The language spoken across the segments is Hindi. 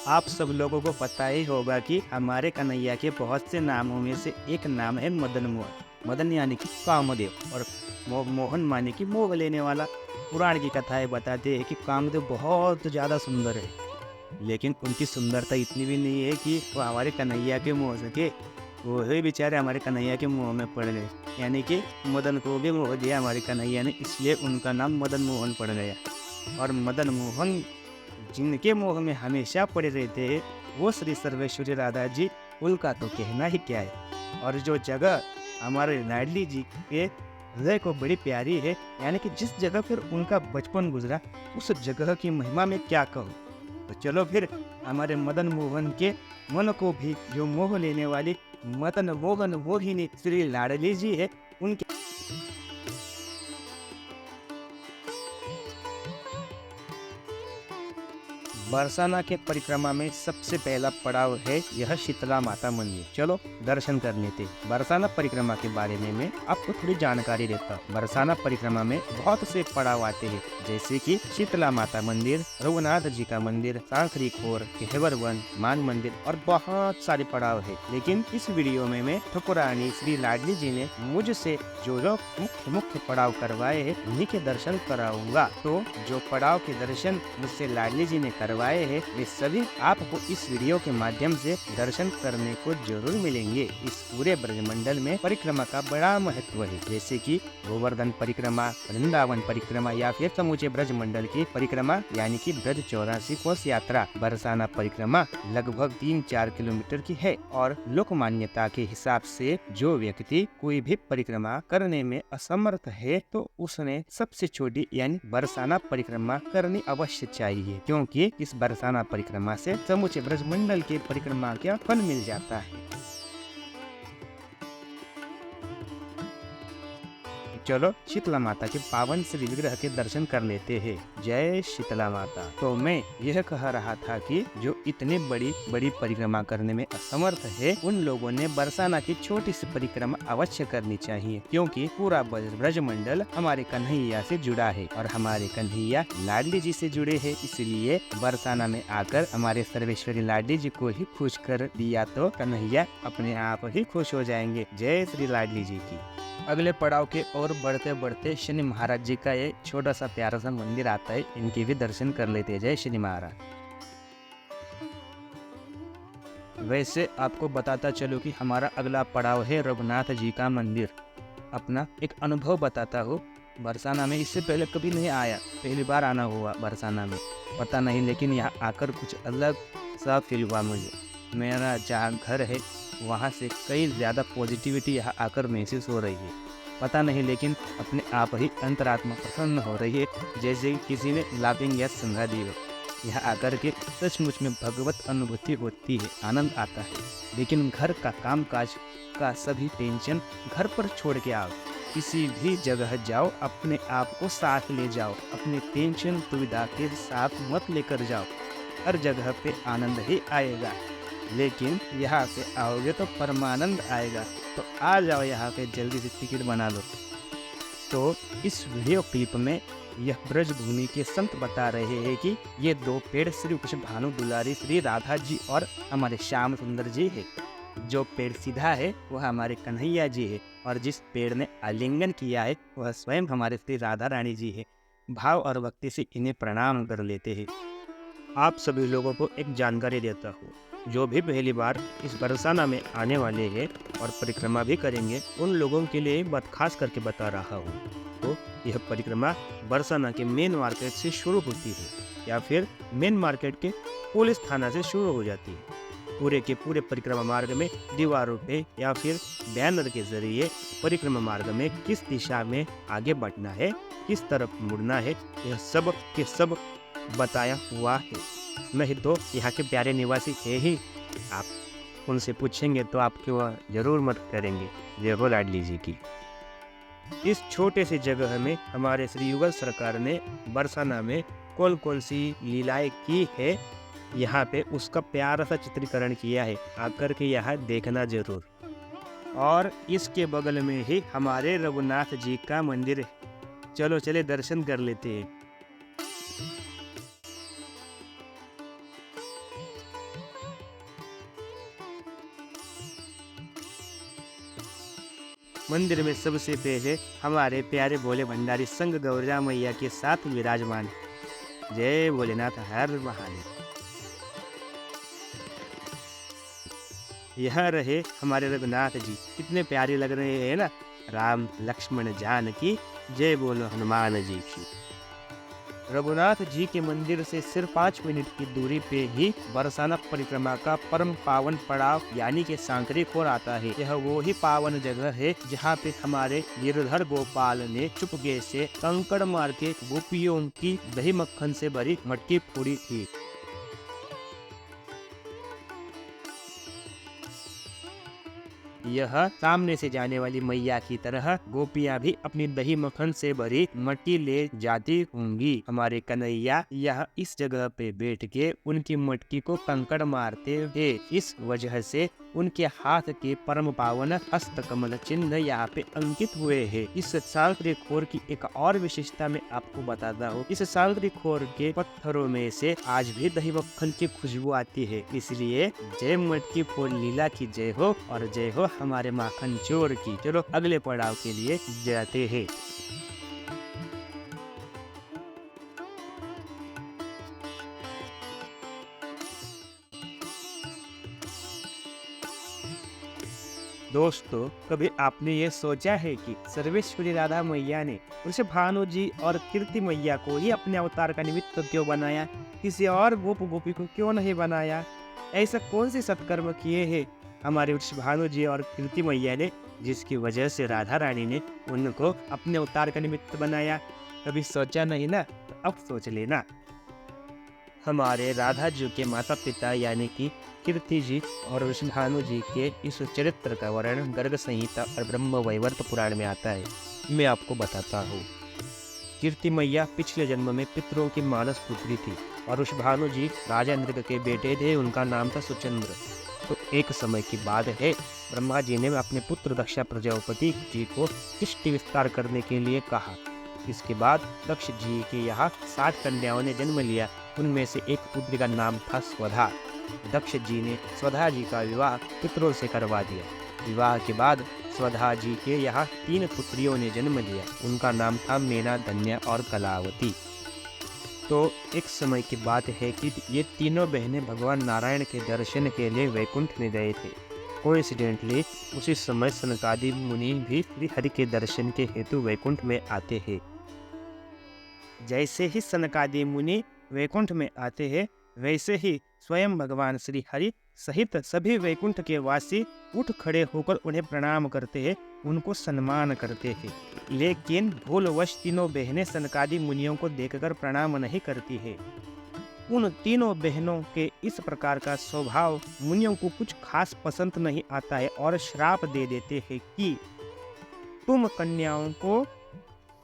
आप सब लोगों को पता ही होगा कि हमारे कन्हैया के बहुत से नामों में से एक नाम है मदन मोहन। मदन यानी कि कामदेव और मोहन माने कि मोह लेने वाला। पुराण की कथाएं बताते हैं कि कामदेव बहुत ज़्यादा सुंदर है, लेकिन उनकी सुंदरता इतनी भी नहीं है कि वो हमारे कन्हैया के मोह सके। वो ही बेचारे हमारे कन्हैया के मुँह में पड़ गए, यानी कि मदन को भी मोह दिया हमारे कन्हैया ने, इसलिए उनका नाम मदन मोहन पड़ गया। और मदन मोहन जिनके मोह में हमेशा पड़े रहते हैं वो श्री सर्वेश्वरी राधा जी, उनका तो कहना ही क्या है। और जो जगह हमारे लाडली जी के हृदय को बड़ी प्यारी है, यानी कि जिस जगह पर उनका बचपन गुजरा, उस जगह की महिमा में क्या कहूँ। तो चलो फिर हमारे मदन मोहन के मन को भी जो मोह लेने वाली मदन मोहन मोहिनी श्री लाडली जी है, उनके बरसाना के परिक्रमा में सबसे पहला पड़ाव है यह शीतला माता मंदिर। चलो दर्शन कर लेते हैं। बरसाना परिक्रमा के बारे में मैं आपको थोड़ी जानकारी देता हूँ। बरसाना परिक्रमा में बहुत से पड़ाव आते हैं, जैसे कि शीतला माता मंदिर, रघुनाथ जी का मंदिर, सांकरी खोर, केहवर वन, मान मंदिर और बहुत सारे पड़ाव है। लेकिन इस वीडियो में मैं ठाकुरानी श्री लाडली जी ने मुझसे जो मुख्य मुख्य पड़ाव करवाए हैं उन्हीं के दर्शन कराऊंगा। तो जो पड़ाव के दर्शन मुझसे लाडली जी ने करवाए हैं वे सभी आपको इस वीडियो के माध्यम से दर्शन करने को जरूर मिलेंगे। इस पूरे ब्रजमंडल में परिक्रमा का बड़ा महत्व है, जैसे कि गोवर्धन परिक्रमा, वृंदावन परिक्रमा या फिर समूचे ब्रजमंडल की परिक्रमा यानी कि ब्रज 84 कोस यात्रा। बरसाना परिक्रमा लगभग 3-4 किलोमीटर की है और लोक मान्यता के हिसाब से जो व्यक्ति कोई भी परिक्रमा करने में असमर्थ है तो उसने सबसे छोटी यानी बरसाना परिक्रमा करनी अवश्य चाहिए, क्योंकि इस बरसाना परिक्रमा से समूचे ब्रजमंडल के परिक्रमा का फल मिल जाता है। चलो शीतला माता के पावन श्री विग्रह के दर्शन कर लेते हैं। जय शीतला माता। तो मैं यह कह रहा था कि जो इतने बड़ी बड़ी परिक्रमा करने में असमर्थ है उन लोगों ने बरसाना की छोटी सी परिक्रमा अवश्य करनी चाहिए, क्योंकि पूरा ब्रजमंडल हमारे कन्हैया से जुड़ा है और हमारे कन्हैया लाडली जी से जुड़े हैं। इसलिए बरसाना में आकर हमारे सर्वेश्वरी लाडली जी को ही खुश कर दिया तो कन्हैया अपने आप ही खुश हो जाएंगे। जय श्री लाडली जी की। अगले पड़ाव के और बढ़ते बढ़ते शनि महाराज जी का ये छोटा सा प्यारा सा मंदिर आता है, इनके भी दर्शन कर लेते हैं। जय शनि महाराज। वैसे आपको बताता चलो कि हमारा अगला पड़ाव है रघुनाथ जी का मंदिर। अपना एक अनुभव बताता हूँ। बरसाना में इससे पहले कभी नहीं आया, पहली बार आना हुआ बरसाना में, पता नहीं, लेकिन यहाँ आकर कुछ अलग सा फील हुआ मुझे। मेरा जहाँ घर है वहाँ से कई ज़्यादा पॉजिटिविटी यहाँ आकर महसूस हो रही है, पता नहीं, लेकिन अपने आप ही अंतरात्मा प्रसन्न हो रही है, जैसे किसी ने लाफिंग गैस सुंघा दी हो। यहाँ आकर के सचमुच में भगवत अनुभूति होती है, आनंद आता है। लेकिन घर का कामकाज का सभी टेंशन घर पर छोड़ के आओ, किसी भी जगह जाओ, अपने आप को साथ ले जाओ, अपने टेंशन दुविधा के साथ मत लेकर जाओ, हर जगह पे आनंद ही आएगा। लेकिन यहाँ पे आओगे तो परमानंद आएगा। तो आ जाओ यहाँ पे, जल्दी से टिकट बना लो। तो इस वीडियो क्लिप में यह ब्रजभूमि के संत बता रहे हैं कि ये दो पेड़ श्री कृष्ण भानु दुलारी श्री राधा जी और हमारे श्याम सुंदर जी है। जो पेड़ सीधा है वह हमारे कन्हैया जी है और जिस पेड़ ने आलिंगन किया है वह स्वयं हमारे श्री राधा रानी जी है। भाव और भक्ति से इन्हें प्रणाम कर लेते हैं। आप सभी लोगों को एक जानकारी देता हूँ, जो भी पहली बार इस बरसाना में आने वाले हैं और परिक्रमा भी करेंगे उन लोगों के लिए बात खास करके बता रहा हूँ। तो यह परिक्रमा बरसाना के मेन मार्केट से शुरू होती है या फिर मेन मार्केट के पुलिस थाना से शुरू हो जाती है। पूरे के पूरे परिक्रमा मार्ग में दीवारों पे या फिर बैनर के जरिए परिक्रमा मार्ग में किस दिशा में आगे बढ़ना है, किस तरफ मुड़ना है, यह सब के सब बताया हुआ है। नहीं तो यहाँ के प्यारे निवासी है ही, आप उनसे पूछेंगे तो आपके वह जरूर मदद करेंगे। जय हो लाडली जी की। इस छोटे से जगह में हमारे श्री युगल सरकार ने बरसाना में कौन कौन सी लीलाएं की है, यहाँ पे उसका प्यारा सा चित्रीकरण किया है, आकर के यहाँ देखना जरूर। और इसके बगल में ही हमारे रघुनाथ जी का मंदिर है। चलो चले दर्शन कर लेते हैं। मंदिर में सबसे पहले हमारे प्यारे भोले भंडारी संग गौरा मैया के साथ विराजमान है। जय भोलेनाथ, हर महादेव। यह रहे हमारे रघुनाथ जी, कितने प्यारे लग रहे हैं ना। राम लक्ष्मण जानकी, जय बोलो हनुमान जी की। रघुनाथ जी के मंदिर से सिर्फ 5 मिनट की दूरी पे ही बरसाना परिक्रमा का परम पावन पड़ाव यानी कि सांकरी खोर आता है। यह वो ही पावन जगह है जहाँ पे हमारे गिरधर गोपाल ने चुपके से कंकड़ मार के गोपियों की दही मक्खन से भरी मटकी फोड़ी थी। यह सामने से जाने वाली मैया की तरह गोपियां भी अपनी दही मक्खन से भरी मटकी ले जाती होंगी। हमारे कन्हैया यह इस जगह पे बैठ के उनकी मटकी को कंकड़ मारते थे। इस वजह से उनके हाथ के परम पावन हस्त कमल चिन्ह यहाँ पे अंकित हुए हैं। इस सांकरी खोर की एक और विशेषता मैं आपको बताता हूँ। इस सांकरी खोर के पत्थरों में से आज भी दही मक्खन की खुशबू आती है। इसलिए जय मटकी फोड़ लीला की जय हो और जय हो हमारे माखन चोर की। चलो अगले पड़ाव के लिए जाते हैं। दोस्तों, कभी आपने ये सोचा है कि सर्वेश्वरी राधा मैया ने वृषभ भानु जी और कीर्ति मैया को ही अपने अवतार का निमित्त क्यों बनाया? किसी और गोप गोपी को क्यों नहीं बनाया? ऐसा कौन से सत्कर्म किए हैं हमारे वृषभ भानु जी और कीर्ति मैया ने, जिसकी वजह से राधा रानी ने उनको अपने अवतार का निमित्त बनाया? कभी सोचा नहीं ना? तो अब सोच लेना। हमारे राधा जी के माता पिता यानी कि कीर्ति जी और विष्णु जी के इस चरित्र का वर्णन गर्ग संहिता और ब्रह्म वैवर्त पुराण में आता है। मैं आपको बताता हूँ। कीर्ति मैया पिछले जन्म में पितरों की मानस पुत्री थी और विष्णु जी राजा इंद्र के बेटे थे। उनका नाम था सुचंद्र। तो एक समय की बात है, ब्रह्मा जी ने अपने पुत्र दक्ष प्रजापति जी को सृष्टि विस्तार करने के लिए कहा। इसके बाद दक्ष जी के यहाँ 60 कन्याओं ने जन्म लिया। उनमें से एक पुत्री का नाम था स्वधा। दक्ष जी ने स्वधा जी का विवाह पितरों से करवा दिया। विवाह के बाद स्वधा जी के यहाँ 3 पुत्रियों ने जन्म लिया। उनका नाम था मेना, धन्या और कलावती। तो एक समय की बात है कि ये तीनों बहनें भगवान नारायण के दर्शन के लिए वैकुंठ में गए थे। कोइंसिडेंटली उसी समय सनकादि मुनि भी श्री हरि के दर्शन के हेतु वैकुंठ में आते हैं। जैसे ही सनकादि मुनि वैकुंठ में आते हैं, वैसे ही स्वयं भगवान श्री हरि सहित सभी वैकुंठ के वासी उठ खड़े होकर उन्हें प्रणाम करते हैं, उनको सम्मान करते हैं। लेकिन भूलवश तीनों बहनें सनकादि मुनियों को देखकर प्रणाम नहीं करती है। उन तीनों बहनों के इस प्रकार का स्वभाव मुनियों को कुछ खास पसंद नहीं आता है और श्राप दे देते हैं कि तुम कन्याओं को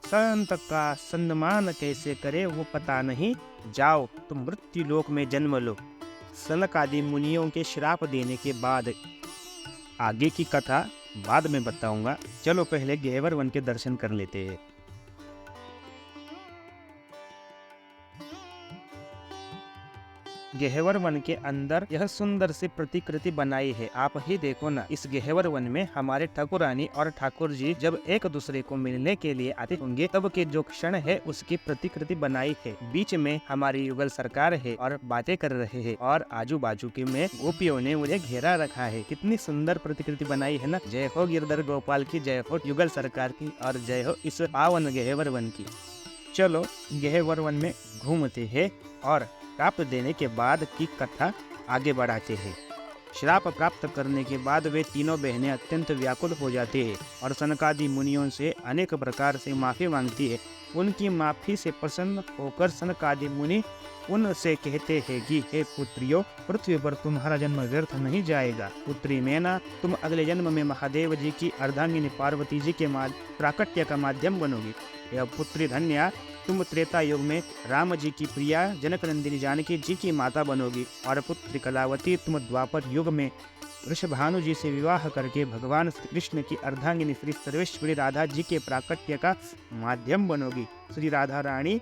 संत का सम्मान कैसे करे वो पता नहीं, जाओ तुम मृत्यु लोक में जन्म लो। सनकादि मुनियों के श्राप देने के बाद आगे की कथा बाद में बताऊंगा। चलो पहले गह्वर वन के दर्शन कर लेते हैं। गह्वर वन के अंदर यह सुंदर सी प्रतिकृति बनाई है। आप ही देखो ना, इस गह्वर वन में हमारे ठाकुरानी और ठाकुर जी जब एक दूसरे को मिलने के लिए आते होंगे तब के जो क्षण है उसकी प्रतिकृति बनाई है। बीच में हमारी युगल सरकार है और बातें कर रहे हैं और आजू बाजू के में गोपियों ने उन्हें घेरा रखा है। कितनी सुंदर प्रतिकृति बनाई है ना। जय हो गिरधर गोपाल की, जय हो युगल सरकार की और जय हो इस पावन गह्वर वन की। चलो गह्वर वन में घूमते हैं और श्राप देने के बाद की कथा आगे बढ़ाते हैं। श्राप प्राप्त करने के बाद वे तीनों बहनें अत्यंत व्याकुल हो जाती है और सनकादि मुनियों से अनेक प्रकार से माफी मांगती है। उनकी माफी से प्रसन्न होकर सनकादि मुनि उनसे कहते हैं कि हे पुत्रियों, पृथ्वी पर तुम्हारा जन्म व्यर्थ नहीं जाएगा। पुत्री मैना, तुम अगले जन्म में महादेव जी की अर्धांगिनी पार्वती जी के प्राकट्य का माध्यम बनोगी। यह पुत्री धन्या, तुम त्रेता युग में राम जी की प्रिया जनक नंदिनी जानकी जी की माता बनोगी। और पुत्री कलावती, तुम द्वापर युग में वृषभानु जी से विवाह करके भगवान श्री कृष्ण की अर्धांगिनी श्री सर्वेश्वरी राधा जी के प्राकट्य का माध्यम बनोगी। श्री राधा रानी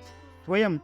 स्वयं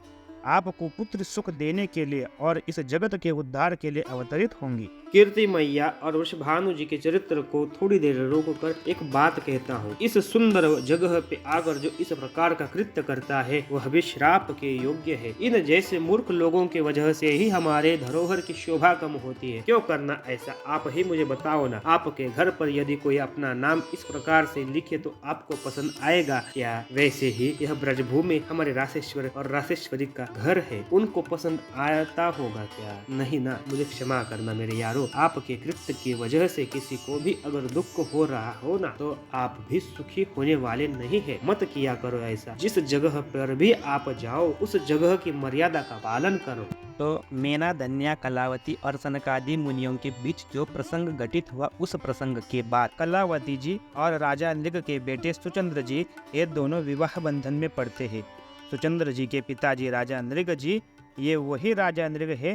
आपको पुत्र सुख देने के लिए और इस जगत के उद्धार के लिए अवतरित होंगी। कीर्ति मैया और वृषभानु जी के चरित्र को थोड़ी देर रोक कर एक बात कहता हूँ। इस सुंदर जगह पे आकर जो इस प्रकार का कृत्य करता है वह भी श्राप के योग्य है। इन जैसे मूर्ख लोगों की वजह से ही हमारे धरोहर की शोभा कम होती है। क्यों करना ऐसा, आप ही मुझे बताओ ना। आपके घर पर यदि कोई अपना नाम इस प्रकार से लिखे तो आपको पसंद आएगा क्या? वैसे ही यह ब्रजभूमि हमारे राशेश्वर और राशेश्वरी का घर है, उनको पसंद आता होगा क्या? नहीं ना। मुझे क्षमा करना मेरे यारो, आपके कृत्य की वजह से किसी को भी अगर दुख हो रहा हो ना तो आप भी सुखी होने वाले नहीं है। मत किया करो ऐसा। जिस जगह पर भी आप जाओ उस जगह की मर्यादा का पालन करो। तो मेना, धन्या, कलावती और सनकादि मुनियों के बीच जो प्रसंग घटित हुआ, उस प्रसंग के बाद कलावती जी और राजा नृग के बेटे सुचंद्र जी ये दोनों विवाह बंधन में पड़ते हैं। सुचंद्र जी के पिताजी राजा नृग जी ये वही राजा नृग है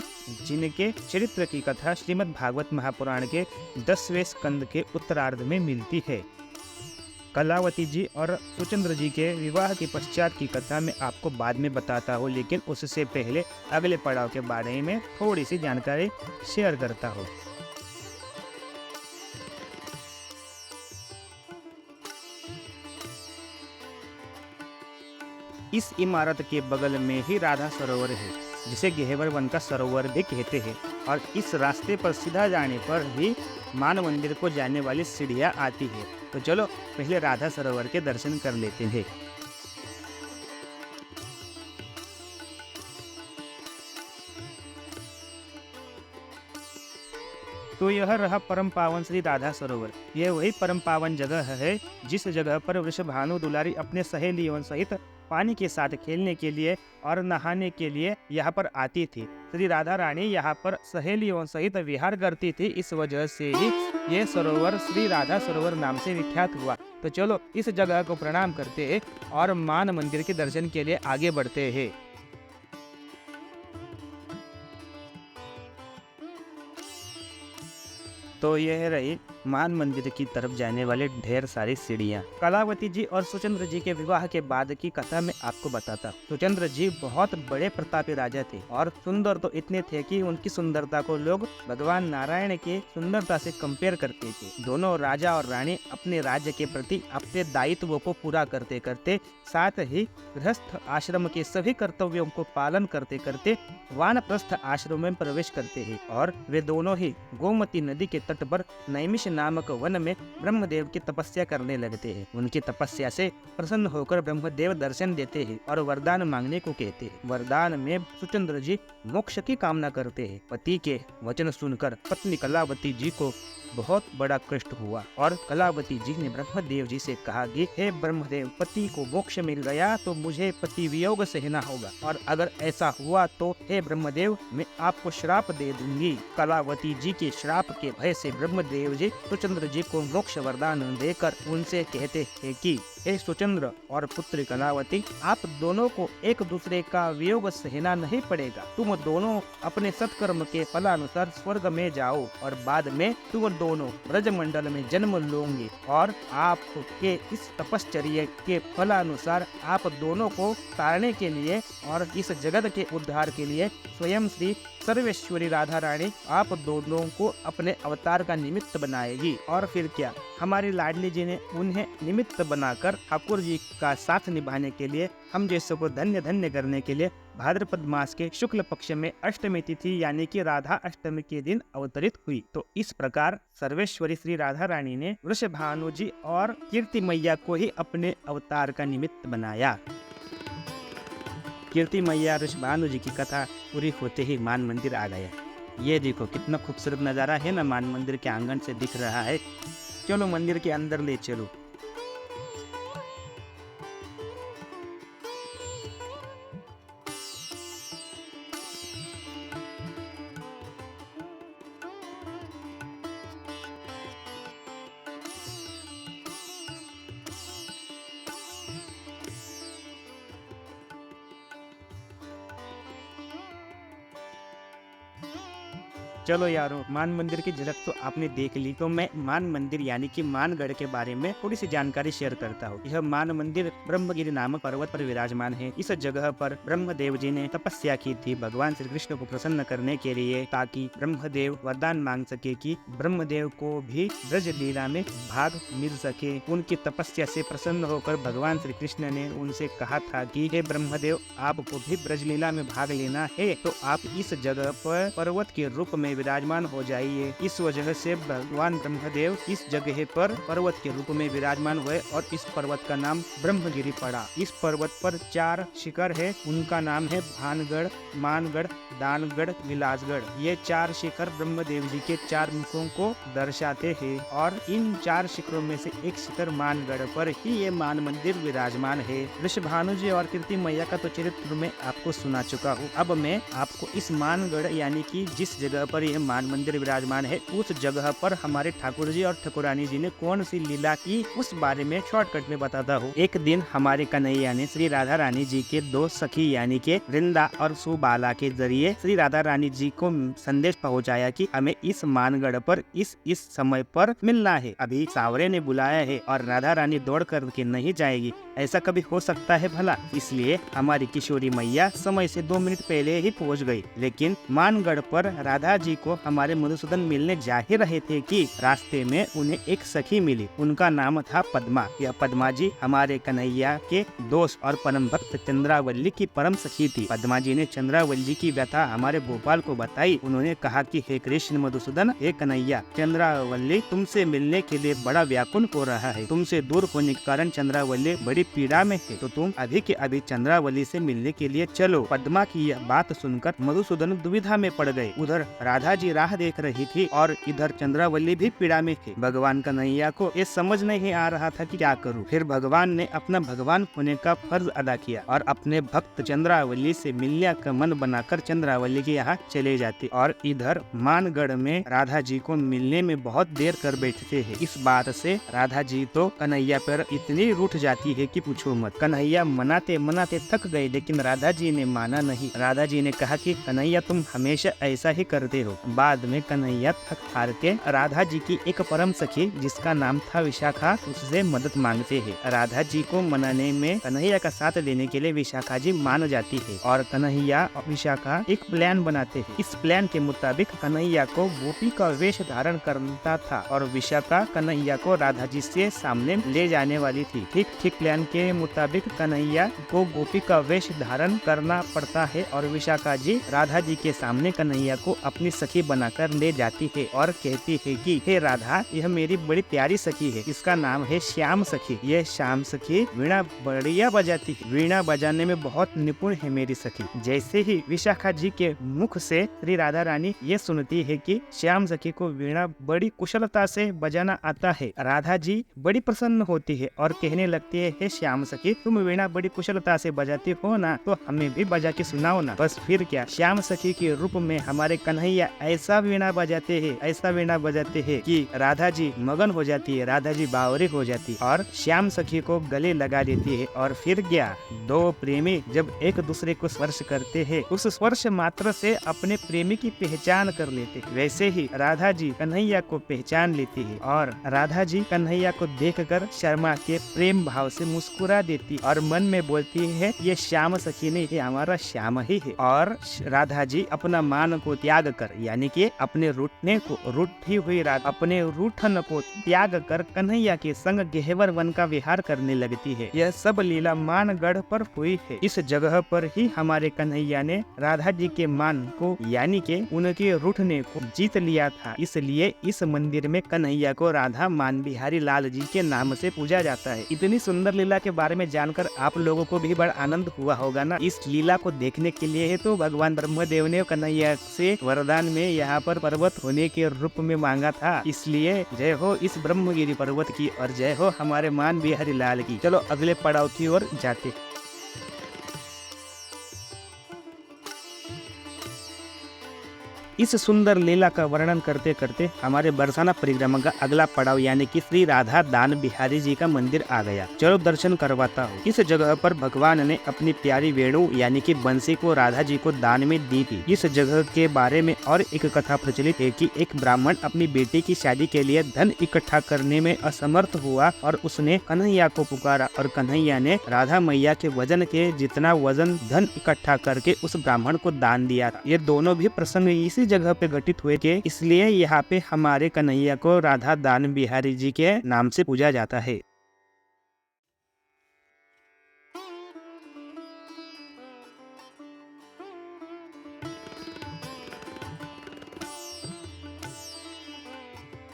जिनके चरित्र की कथा श्रीमद् भागवत महापुराण के 10वें स्कंद के उत्तरार्ध में मिलती है। कलावती जी और सुचंद्र जी के विवाह के पश्चात की कथा मैं आपको बाद में बताता हूँ, लेकिन उससे पहले अगले पड़ाव के बारे में थोड़ी सी जानकारी शेयर करता हूँ। इस इमारत के बगल में ही राधा सरोवर है, जिसे गहेवर वन का सरोवर भी कहते हैं। और इस रास्ते पर सीधा जाने पर ही मान मंदिर को जाने वाली सीढ़ियाँ आती है। तो चलो पहले राधा सरोवर के दर्शन कर लेते हैं। तो यह रहा परम पावन श्री राधा सरोवर। यह वही परम पावन जगह है जिस जगह पर वृषभानु दुलारी अपने सहेलियों सहित पानी के साथ खेलने के लिए और नहाने के लिए यहाँ पर आती थी। श्री राधा रानी यहाँ पर सहेलियों सहित विहार करती थी। इस वजह से ही ये सरोवर श्री राधा सरोवर नाम से विख्यात हुआ। तो चलो इस जगह को प्रणाम करते हैं और मान मंदिर के दर्शन के लिए आगे बढ़ते हैं। तो यह रही मान मंदिर की तरफ जाने वाले ढेर सारी सीढ़ियाँ। कलावती जी और सुचंद्र जी के विवाह के बाद की कथा मैं आपको बताता हूँ। सुचंद्र जी बहुत बड़े प्रतापी राजा थे और सुंदर तो इतने थे कि उनकी सुंदरता को लोग भगवान नारायण के सुंदरता से कंपेयर करते थे। दोनों राजा और रानी अपने राज्य के प्रति अपने दायित्वों को पूरा करते करते साथ ही गृहस्थ आश्रम के सभी कर्तव्यों को पालन करते करते वानप्रस्थ आश्रम में प्रवेश करते हैं। और वे दोनों ही गोमती नदी के तट पर नैमिष नामक वन में ब्रह्मदेव की तपस्या करने लगते हैं। उनकी तपस्या से प्रसन्न होकर ब्रह्मदेव दर्शन देते हैं और वरदान मांगने को कहते हैं। वरदान में सुचंद्र जी मोक्ष की कामना करते हैं। पति के वचन सुनकर पत्नी कलावती जी को बहुत बड़ा कष्ट हुआ और कलावती जी ने ब्रह्मदेव जी से कहा कि हे ब्रह्मदेव, पति को मोक्ष मिल गया तो मुझे पति वियोग सहना होगा, और अगर ऐसा हुआ तो हे ब्रह्मदेव मैं आपको श्राप दे दूंगी। कलावती जी के श्राप के भय से ब्रह्मदेव जी सुचंद्र जी को मोक्ष वरदान देकर उनसे कहते हैं कि हे सुचंद्र और पुत्री कलावती, आप दोनों को एक दूसरे का वियोग सहना नहीं पड़ेगा। तुम दोनों अपने सत्कर्म के फलानुसार स्वर्ग में जाओ और बाद में तुम दोनों ब्रजमंडल में जन्म लोगे और आपके इस तपश्चर्या के फलानुसार आप दोनों को तारने के लिए और इस जगत के उद्धार के लिए स्वयं श्री सर्वेश्वरी राधा रानी आप दोनों को अपने अवतार का निमित्त बनाएगी। और फिर क्या, हमारी लाडली जी ने उन्हें निमित्त बनाकर ठाकुर जी का साथ निभाने के लिए, हम जैसों को धन्य धन्य करने के लिए भाद्रपद मास के शुक्ल पक्ष में अष्टमी तिथि यानी कि राधा अष्टमी के दिन अवतरित हुई। तो इस प्रकार सर्वेश्वरी श्री राधा रानी ने वृषभानु जी और कीर्ति मैया को ही अपने अवतार का निमित्त बनाया। कीर्ति मैया वृषभानु जी की कथा पूरी होते ही मान मंदिर आ गया। ये देखो कितना खूबसूरत नज़ारा है ना, मान मंदिर के आंगन से दिख रहा है। चलो मंदिर के अंदर ले चलो। चलो यारो, मान मंदिर की झलक तो आपने देख ली, तो मैं मान मंदिर यानी कि मानगढ़ के बारे में थोड़ी सी जानकारी शेयर करता हूँ। यह मान मंदिर ब्रह्मगिरी नामक पर्वत पर विराजमान है। इस जगह पर ब्रह्मदेव जी ने तपस्या की थी भगवान श्री कृष्ण को प्रसन्न करने के लिए, ताकि ब्रह्मदेव वरदान मांग सके कि ब्रह्मदेव को भी ब्रज लीला में भाग मिल सके। उनकी तपस्या से प्रसन्न होकर भगवान श्री कृष्ण ने उनसे कहा था कि हे ब्रह्मदेव, आपको भी ब्रज लीला में भाग लेना है तो आप इस जगह पर पर्वत के रूप में विराजमान हो जाइए। इस वजह से भगवान ब्रह्मदेव इस जगह पर पर्वत के रूप में विराजमान हुए और इस पर्वत का नाम ब्रह्मगिरी पड़ा। इस पर्वत पर 4 शिखर है, उनका नाम है भानगढ़, मानगढ़, दानगढ़, विलासगढ़। ये 4 शिखर ब्रह्मदेव जी के 4 मुखों को दर्शाते हैं और इन 4 शिखरों में से एक शिखर मानगढ़ पर ही ये मान मंदिर विराजमान है। वृषभानु जी और कीर्ति मैया का तो चरित्र में आपको सुना चुका हूँ। अब मैं आपको इस मानगढ़ यानी कि जिस जगह पर यह मान मंदिर विराजमान है, उस जगह पर हमारे ठाकुर जी और ठाकुरानी जी ने कौन सी लीला की उस बारे में शॉर्टकट में बताता हूँ। एक दिन हमारे कन्हैया ने श्री राधा रानी जी के 2 सखी यानी के वृंदा और सुबाला के जरिए श्री राधा रानी जी को संदेश पहुँचाया कि हमें इस मानगढ़ पर इस समय पर मिलना है। अभी सावरे ने बुलाया है और राधा रानी दौड़ करके नहीं जाएगी, ऐसा कभी हो सकता है भला? इसलिए हमारी किशोरी मैया समय से 2 मिनट पहले ही पहुंच गई। लेकिन मानगढ़ पर राधा जी को हमारे मधुसूदन मिलने जा ही रहे थे कि रास्ते में उन्हें एक सखी मिली। उनका नाम था पद्मा। यह पद्मा जी हमारे कन्हैया के दोस्त और परम भक्त चंद्रावल्ली की परम सखी थी। पद्मा जी ने चंद्रावल्ली की व्यथा हमारे भोपाल को बताई। उन्होंने कहा कि हे कृष्ण मधुसूदन, हे कन्हैया, चंद्रावल्ली तुमसे मिलने के लिए बड़ा व्याकुल हो रहा है। तुमसे दूर होने के कारण चंद्रावल्ली बड़ी पीड़ा में है, तो तुम अभी के अभी चंद्रावल्ली से मिलने के लिए चलो। पद्मा की यह बात सुनकर मधुसूदन दुविधा में पड़ गए। उधर राधा जी राह देख रही थी और इधर चंद्रावल्ली भी पीड़ा में थे। भगवान कन्हैया को ये समझ नहीं आ रहा था कि क्या करूं। फिर भगवान ने अपना भगवान होने का फर्ज अदा किया और अपने भक्त चंद्रावल्ली से मिलने का मन बनाकर चंद्रावल्ली के यहाँ चले जाते और इधर मानगढ़ में राधा जी को मिलने में बहुत देर कर बैठते हैं। इस बात से राधा जी तो कन्हैया पर इतनी रूठ जाती है कि पूछो मत। कन्हैया मनाते मनाते थक गए, लेकिन राधा जी ने माना नहीं। राधा जी ने कहा कि कन्हैया तुम हमेशा ऐसा ही करते हो। बाद में कन्हैया थक हार के राधा जी की एक परम सखी जिसका नाम था विशाखा, उससे मदद मांगते हैं। राधा जी को मनाने में कन्हैया का साथ देने के लिए विशाखा जी मान जाती है और कन्हैया और विशाखा एक प्लान बनाते हैं। इस प्लान के मुताबिक कन्हैया को गोपी का वेश धारण करना था और विशाखा कन्हैया को राधा जी से सामने ले जाने वाली थी। ठीक प्लान के मुताबिक कन्हैया को गोपी का वेश धारण करना पड़ता है और विशाखा जी राधा जी के सामने कन्हैया को अपनी सखी बनाकर ले जाती है और कहती है कि हे राधा, यह मेरी बड़ी प्यारी सखी है, इसका नाम है श्याम सखी। यह श्याम सखी वीणा बढ़िया बजाती है, वीणा बजाने में बहुत निपुण है मेरी सखी। जैसे ही विशाखा जी के मुख से श्री राधा रानी ये सुनती है कि श्याम सखी को वीणा बड़ी कुशलता से बजाना आता है, राधा जी बड़ी प्रसन्न होती है और कहने लगती है, हे श्याम सखी, तुम वीणा बड़ी कुशलता से बजाती हो ना, तो हमें भी बजा के सुनाओ ना। बस फिर क्या, श्याम सखी के रूप में हमारे कन्हैया ऐसा वीणा बजाते हैं कि राधा जी मगन हो जाती है, राधा जी बावरी हो जाती है और श्याम सखी को गले लगा देती है। और फिर क्या, 2 प्रेमी जब एक दूसरे को स्पर्श करते हैं, उस स्पर्श मात्र से अपने प्रेमी की पहचान कर लेते हैं। वैसे ही राधा जी कन्हैया को पहचान लेती है और राधा जी कन्हैया को देखकर शर्मा के प्रेम भाव से मुस्कुरा देती और मन में बोलती है, ये श्याम सखी नहीं, ये हमारा श्याम ही है। और राधा जी अपना मान को त्याग कर यानी कि अपने रूठन को त्याग कर कन्हैया के संग गहेवर वन का विहार करने लगती है। यह सब लीला मानगढ़ पर हुई है। इस जगह पर ही हमारे कन्हैया ने राधा जी के मान को यानी कि उनके रूठने को जीत लिया था। इसलिए इस मंदिर में कन्हैया को राधा मान बिहारी लाल जी के नाम से पूजा जाता है। इतनी सुंदर लीला के बारे में जानकर आप लोगों को भी बड़ा आनंद हुआ होगा ना। इस लीला को देखने के लिए तो भगवान ब्रह्मदेव ने कन्हैया से वरदान में यहाँ पर पर्वत होने के रूप में मांगा था। इसलिए जय हो इस ब्रह्मगिरी पर्वत की और जय हो हमारे मान बिहारी लाल की। चलो अगले पड़ाव की ओर जाते। इस सुंदर लीला का वर्णन करते करते हमारे बरसाना परिक्रमा का अगला पड़ाव यानी कि श्री राधा दान बिहारी जी का मंदिर आ गया। चलो दर्शन करवाता हूँ। इस जगह पर भगवान ने अपनी प्यारी वेणु यानी कि बंसी को राधा जी को दान में दी थी। इस जगह के बारे में और एक कथा प्रचलित है कि एक ब्राह्मण अपनी बेटी की शादी के लिए धन इकट्ठा करने में असमर्थ हुआ और उसने कन्हैया को पुकारा और कन्हैया ने राधा मैया के वजन के जितना वजन धन इकट्ठा करके उस ब्राह्मण को दान दिया था। ये दोनों भी प्रसंग इसी जगह पे घटित हुए थे, इसलिए यहाँ पे हमारे कन्हैया को राधा दान बिहारी जी के नाम से पूजा जाता है।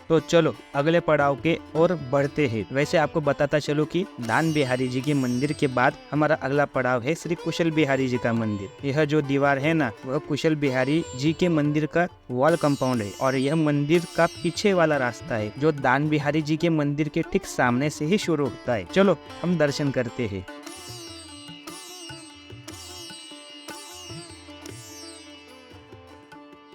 तो चलो अगले पड़ाव के ओर बढ़ते हैं। वैसे आपको बताता चलो कि दान बिहारी जी के मंदिर के बाद हमारा अगला पड़ाव है श्री कुशल बिहारी जी का मंदिर। यह जो दीवार है ना, वह कुशल बिहारी जी के मंदिर का वॉल कंपाउंड है और यह मंदिर का पीछे वाला रास्ता है जो दान बिहारी जी के मंदिर के ठीक सामने से ही शुरू होता है। चलो हम दर्शन करते हैं।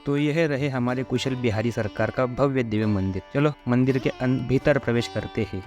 तो यह रहे हमारे कुशल बिहारी सरकार का भव्य दिव्य मंदिर। चलो मंदिर के भीतर प्रवेश करते हैं।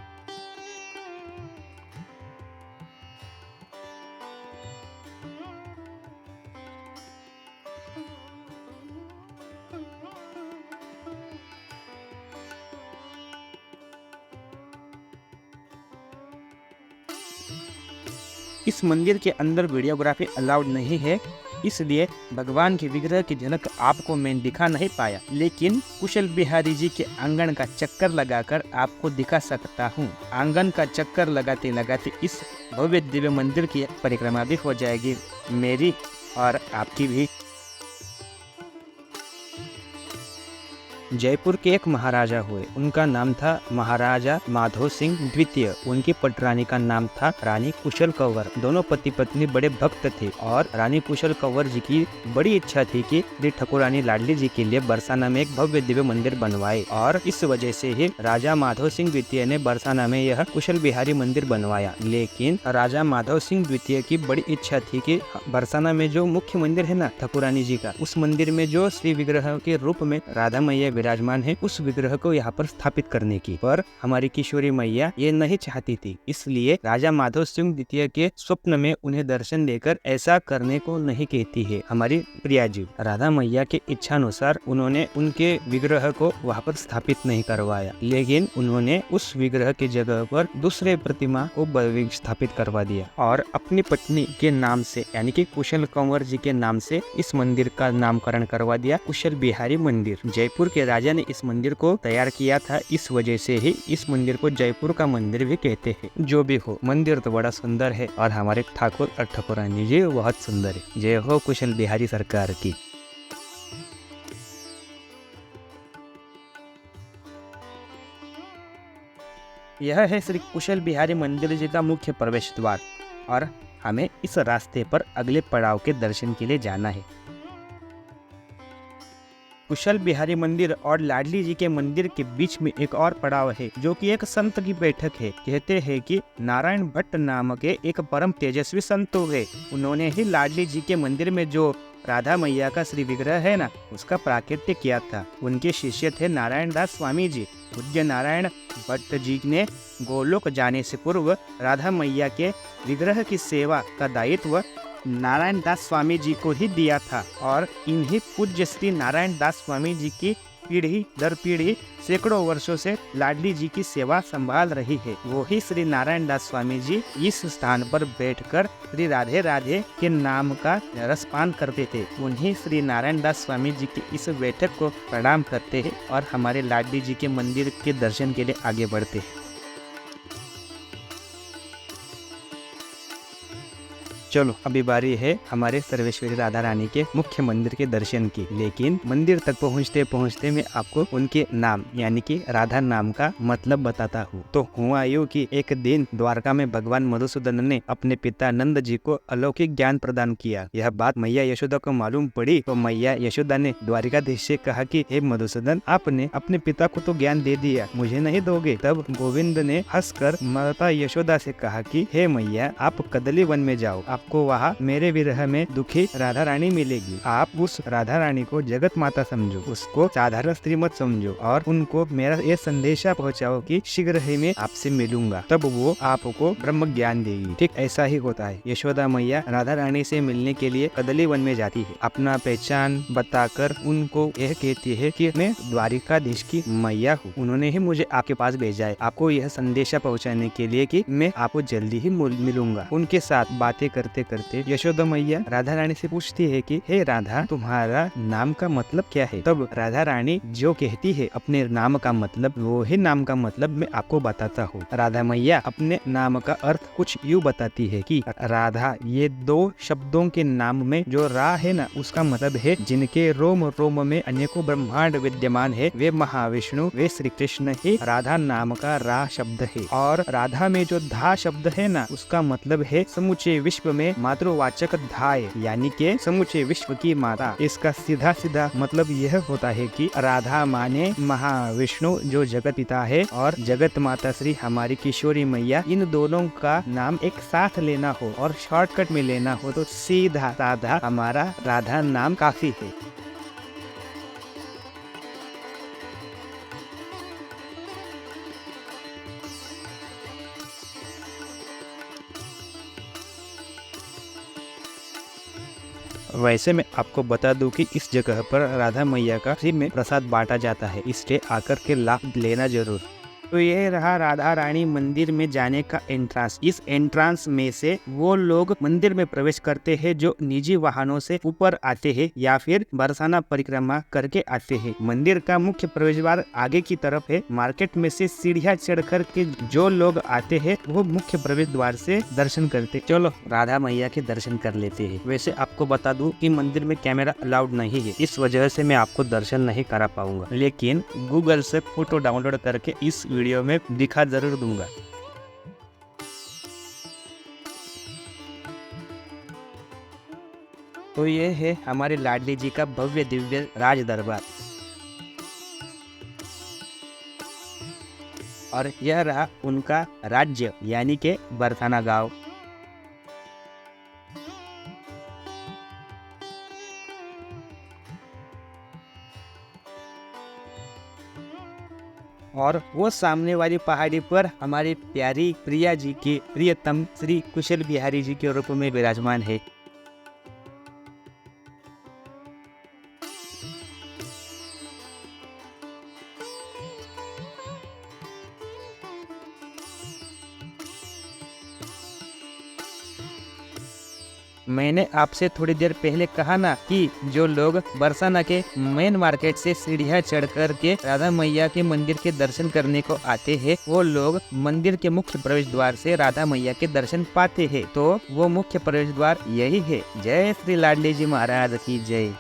इस मंदिर के अंदर वीडियोग्राफी अलाउड नहीं है, इसलिए भगवान के विग्रह की झलक आपको मैं दिखा नहीं पाया, लेकिन कुशल बिहारी जी के आंगन का चक्कर लगाकर आपको दिखा सकता हूँ। आंगन का चक्कर लगाते लगाते इस भव्य दिव्य मंदिर की परिक्रमा भी हो जाएगी, मेरी और आपकी भी। जयपुर के एक महाराजा हुए, उनका नाम था महाराजा माधव सिंह द्वितीय। उनकी पटरानी का नाम था रानी कुशल कंवर। दोनों पति पत्नी बड़े भक्त थे और रानी कुशल कंवर जी की बड़ी इच्छा थी कि श्री ठाकुरानी लाडली जी के लिए बरसाना में एक भव्य दिव्य मंदिर बनवाए और इस वजह से ही राजा माधव सिंह द्वितीय ने बरसाना में यह कुशल बिहारी मंदिर बनवाया। लेकिन राजा माधव सिंह द्वितीय की बड़ी इच्छा थी कि बरसाना में जो मुख्य मंदिर है ना ठाकुरानी जी का, उस मंदिर में जो श्री विग्रह के रूप में राधा मैया विराजमान है, उस विग्रह को यहाँ पर स्थापित करने की, पर हमारी किशोरी मैया ये नहीं चाहती थी। इसलिए राजा माधव सिंह द्वितीय के स्वप्न में उन्हें दर्शन देकर ऐसा करने को नहीं कहती है हमारी प्रिया जी। राधा मैया के इच्छा अनुसार उन्होंने उनके विग्रह को वहाँ पर स्थापित नहीं करवाया, लेकिन उन्होंने उस विग्रह की जगह पर दूसरे प्रतिमा को स्थापित करवा दिया और अपनी पत्नी के नाम से यानी कि कुशल कंवर जी के नाम से इस मंदिर का नामकरण करवा दिया, कुशल बिहारी मंदिर। जयपुर के राजा ने इस मंदिर को तैयार किया था, इस वजह से ही इस मंदिर को जयपुर का मंदिर भी कहते हैं। जो भी हो, मंदिर तो बड़ा सुंदर है और हमारे ठाकुर और ठाकुरानी जी बहुत सुंदर है। जय हो कुशल बिहारी सरकार की। यह है श्री कुशल बिहारी मंदिर जी का मुख्य प्रवेश द्वार और हमें इस रास्ते पर अगले पड़ाव के दर्शन के लिए जाना है। कुशल बिहारी मंदिर और लाडली जी के मंदिर के बीच में एक और पड़ाव है जो कि एक संत की बैठक है। कहते हैं कि नारायण भट्ट नामक एक परम तेजस्वी संत हुए, उन्होंने ही लाडली जी के मंदिर में जो राधा मैया का श्री विग्रह है ना, उसका प्राकट्य किया था। उनके शिष्य थे नारायण दास स्वामी जी। पूज्य नारायण भट्ट जी ने गोलोक जाने से पूर्व राधा मैया के विग्रह की सेवा का दायित्व नारायण दास स्वामी जी को ही दिया था और इन्हीं पूज्य श्री नारायण दास स्वामी जी की पीढ़ी दर पीढ़ी सैकड़ों वर्षों से लाडली जी की सेवा संभाल रही है। वो ही श्री नारायण दास स्वामी जी इस स्थान पर बैठकर श्री राधे राधे के नाम का रसपान करते थे। उन्हीं श्री नारायण दास स्वामी जी की इस बैठक को प्रणाम करते हैं और हमारे लाडली जी के मंदिर के दर्शन के लिए आगे बढ़ते हैं। चलो अभी बारी है हमारे सर्वेश्वरी राधा रानी के मुख्य मंदिर के दर्शन की, लेकिन मंदिर तक पहुँचते पहुँचते मैं आपको उनके नाम यानी कि राधा नाम का मतलब बताता हूँ। तो हुआ यूँ कि एक दिन द्वारका में भगवान मधुसूदन ने अपने पिता नंद जी को अलौकिक ज्ञान प्रदान किया। यह बात मैया यशोदा को मालूम पड़ी तो मैया यशोदा ने द्वारिकाधीश से कहा कि हे मधुसूदन, आपने अपने पिता को तो ज्ञान दे दिया, मुझे नहीं दोगे? तब गोविंद ने हंसकर माता यशोदा से कहा कि हे मैया, आप कदली वन में जाओ, आप आपको वहाँ मेरे विरह में दुखी राधा रानी मिलेगी। आप उस राधा रानी को जगत माता समझो, उसको साधारण स्त्री मत समझो और उनको मेरा ये संदेशा पहुँचाओ कि शीघ्र ही मैं आपसे मिलूंगा, तब वो आपको ब्रह्म ज्ञान देगी। ठीक ऐसा ही होता है। यशोदा मैया राधा रानी से मिलने के लिए कदली वन में जाती है। अपना पहचान बताकर उनको यह कहती है कि मैं द्वारिकाधीश की मैया हूँ, उन्होंने ही मुझे आपके पास भेजा है आपको यह संदेशा पहुँचाने के लिए कि मैं आपको जल्दी ही मिलूंगा। उनके साथ बातें करते करते यशोदा मैया राधा रानी से पूछती है कि हे राधा, तुम्हारा नाम का मतलब क्या है? तब राधा रानी जो कहती है अपने नाम का मतलब, वो ही नाम का मतलब मैं आपको बताता हूँ। राधा मैया अपने नाम का अर्थ कुछ यूँ बताती है कि राधा ये दो शब्दों के नाम में जो रा है ना, उसका मतलब है जिनके रोम रोम में अनेकों ब्रह्मांड विद्यमान है, वे महाविष्णु, वे श्री कृष्ण ही राधा नाम का रा शब्द है। और राधा में जो धा शब्द है ना, उसका मतलब है समूचे विश्व में मातृवाचक धाय, यानी के समूचे विश्व की माता। इसका सीधा सीधा मतलब यह होता है कि राधा माने महाविष्णु जो जगत पिता है और जगत माता श्री हमारी किशोरी मैया, इन दोनों का नाम एक साथ लेना हो और शॉर्टकट में लेना हो तो सीधा साधा हमारा राधा नाम काफी है। वैसे मैं आपको बता दूं कि इस जगह पर राधा मैया का फ्री में प्रसाद बांटा जाता है, इसलिए आकर के लाभ लेना जरूर। तो यह रहा राधा रानी मंदिर में जाने का एंट्रांस। इस एंट्रांस में से वो लोग मंदिर में प्रवेश करते हैं जो निजी वाहनों से ऊपर आते हैं या फिर बरसाना परिक्रमा करके आते हैं। मंदिर का मुख्य प्रवेश द्वार आगे की तरफ है। मार्केट में से सीढ़ियाँ चढ़ कर के जो लोग आते हैं वो मुख्य प्रवेश द्वार से दर्शन करते। चलो राधा मैया के दर्शन कर लेते हैं। वैसे आपको बता दूं कि मंदिर में कैमरा अलाउड नहीं है, इस वजह से मैं आपको दर्शन नहीं करा पाऊंगा, लेकिन गूगल से फोटो डाउनलोड करके इस वीडियो में दिखा जरूर दूंगा। तो ये है हमारे लाडली जी का भव्य दिव्य राज दरबार और यह रहा उनका राज्य यानी के बरसाना गांव। और वो सामने वाली पहाड़ी पर हमारी प्यारी प्रिया जी के प्रियतम श्री कुशल बिहारी जी के रूप में विराजमान है। मैंने आपसे थोड़ी देर पहले कहा ना कि जो लोग बरसाना के मेन मार्केट से सीढ़ियाँ चढ़ कर के राधा मैया के मंदिर के दर्शन करने को आते हैं, वो लोग मंदिर के मुख्य प्रवेश द्वार से राधा मैया के दर्शन पाते हैं। तो वो मुख्य प्रवेश द्वार यही है। जय श्री लाडली जी महाराज की जय।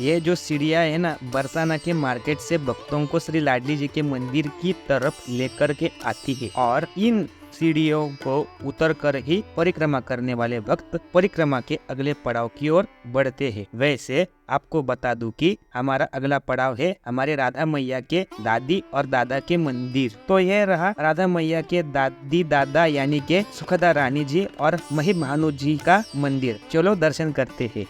ये जो सीढ़ियाँ है ना, बरसाना के मार्केट से भक्तों को श्री लाडली जी के मंदिर की तरफ लेकर के आती है और इन सीढ़ियों को उतर कर ही परिक्रमा करने वाले भक्त परिक्रमा के अगले पड़ाव की ओर बढ़ते हैं। वैसे आपको बता दूं कि हमारा अगला पड़ाव है हमारे राधा मैया के दादी और दादा के मंदिर। तो यह रहा राधा मैया के दादी दादा यानी के सुखदा रानी जी और महिमानु जी का मंदिर। चलो दर्शन करते हैं।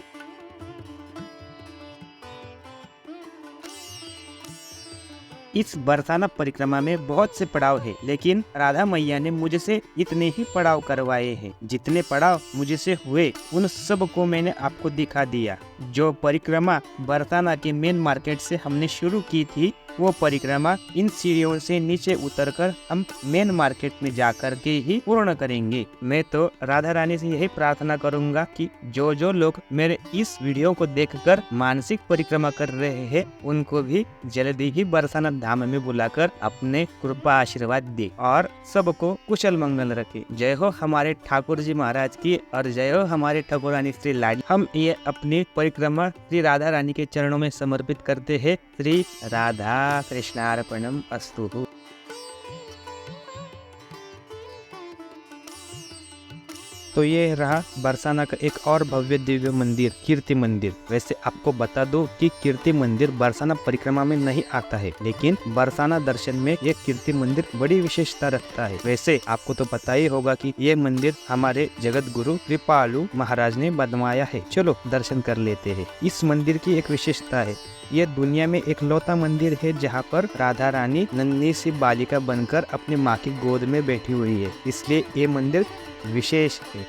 इस बरसाना परिक्रमा में बहुत से पड़ाव है, लेकिन राधा मैया ने मुझसे इतने ही पड़ाव करवाए हैं। जितने पड़ाव मुझसे हुए उन सब को मैंने आपको दिखा दिया। जो परिक्रमा बरसाना के मेन मार्केट से हमने शुरू की थी, वो परिक्रमा इन सीढ़ियों से नीचे उतरकर हम मेन मार्केट में जाकर के ही पूर्ण करेंगे। मैं तो राधा रानी से यही प्रार्थना करूंगा कि जो जो लोग मेरे इस वीडियो को देखकर मानसिक परिक्रमा कर रहे हैं, उनको भी जल्दी ही बरसाना धाम में बुलाकर अपने कृपा आशीर्वाद दे और सबको कुशल मंगल रखे। जय हो हमारे ठाकुर जी महाराज की और जय हो हमारे ठाकुरानी श्री लाडली। हम ये अपनी परिक्रमा श्री राधा रानी के चरणों में समर्पित करते हैं। श्री राधा कृष्णार्पणम अस्तु। तो ये रहा बरसाना का एक और भव्य दिव्य मंदिर, कीर्ति मंदिर। वैसे आपको बता दो कि कीर्ति मंदिर बरसाना परिक्रमा में नहीं आता है, लेकिन बरसाना दर्शन में ये कीर्ति मंदिर बड़ी विशेषता रखता है। वैसे आपको तो पता ही होगा कि ये मंदिर हमारे जगत गुरु कृपालु महाराज ने बनवाया है। चलो दर्शन कर लेते हैं। इस मंदिर की एक विशेषता है, ये दुनिया में एक लौता मंदिर है जहाँ पर राधा रानी नन्ही सी बालिका बनकर अपनी माँ की गोद में बैठी हुई है, इसलिए ये मंदिर विशेष है।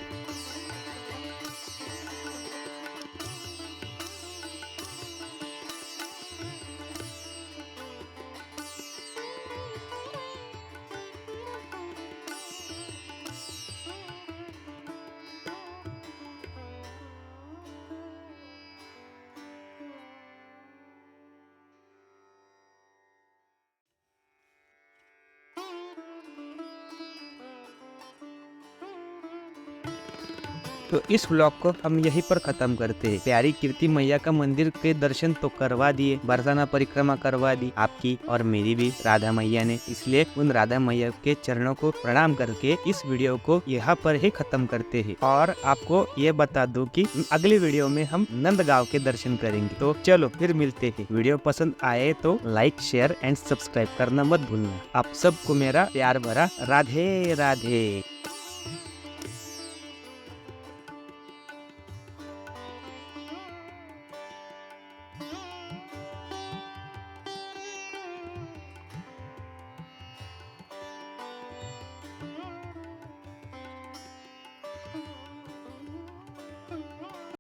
तो इस व्लॉग को हम यहीं पर खत्म करते हैं। प्यारी कीर्ति मैया का मंदिर के दर्शन तो करवा दिए, बरसाना परिक्रमा करवा दी आपकी और मेरी भी राधा मैया ने, इसलिए उन राधा मैया के चरणों को प्रणाम करके इस वीडियो को यहाँ पर ही खत्म करते हैं। और आपको ये बता दूं कि अगले वीडियो में हम नंदगांव के दर्शन करेंगे। तो चलो फिर मिलते हैं। वीडियो पसंद आए तो लाइक शेयर एंड सब्सक्राइब करना मत भूलना। आप सबको मेरा प्यार भरा राधे राधे।